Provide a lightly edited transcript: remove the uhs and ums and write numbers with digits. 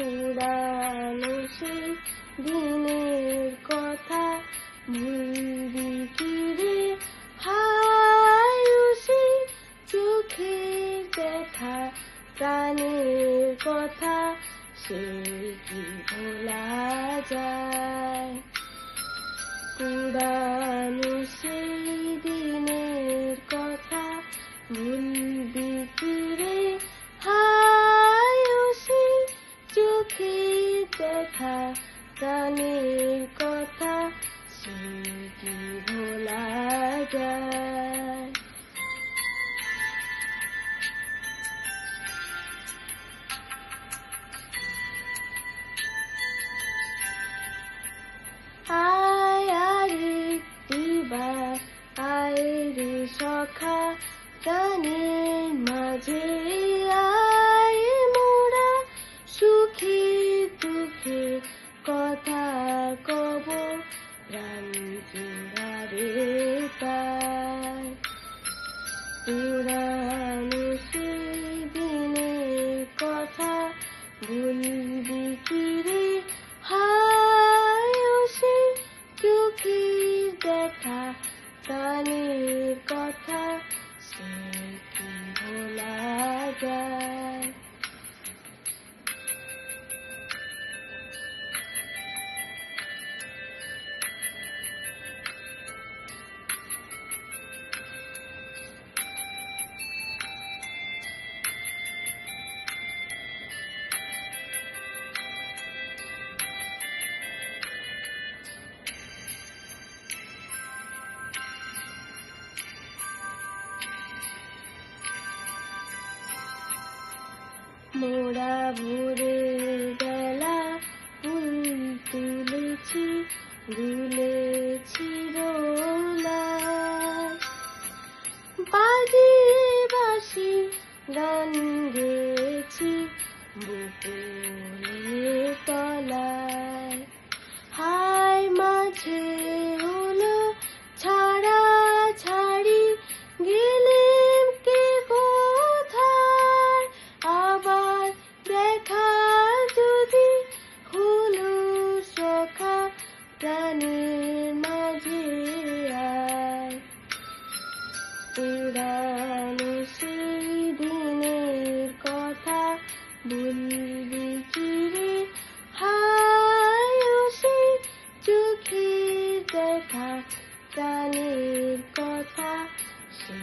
পুরানো সেই দিনের কথা ভুলবি কি রে হায় সেই চোখের দেখা প্রাণের কথা সে কি ভোলা যায় পুরানো সেই দিনের কথা ভুলবি কি রে হায় সেই চোখের দেখা প্রাণের কথা সে কি ভোলা যায় আয় আরেকটিবার আয় রে সখা প্রাণের মাঝে আয় মোরা সুখে দুঃখে কথা কব প্রাণ জোড়ারে তাই পুরানো সেই দিনের কথা ভুলবি কি রে হায় সেই চোখের দেখা প্রাণের কথা সে কি ভোলা যায় মোরা ভোরের বেলা ফুল তুলেছি দুলেছি দোলায় বাজিয়ে বাঁশি গান গেয়েছি বকুলের তলায় হায় মাঝে হলো ছাড়া ছাড়ি গেলেম কে কোথায় আবার দেখা যদি হলো সখা প্রাণের মাঝে আয় পুরানো সেই দিনের কথা বলবি কি রে হায় সেই চোখের দেখা প্রাণের কথা সে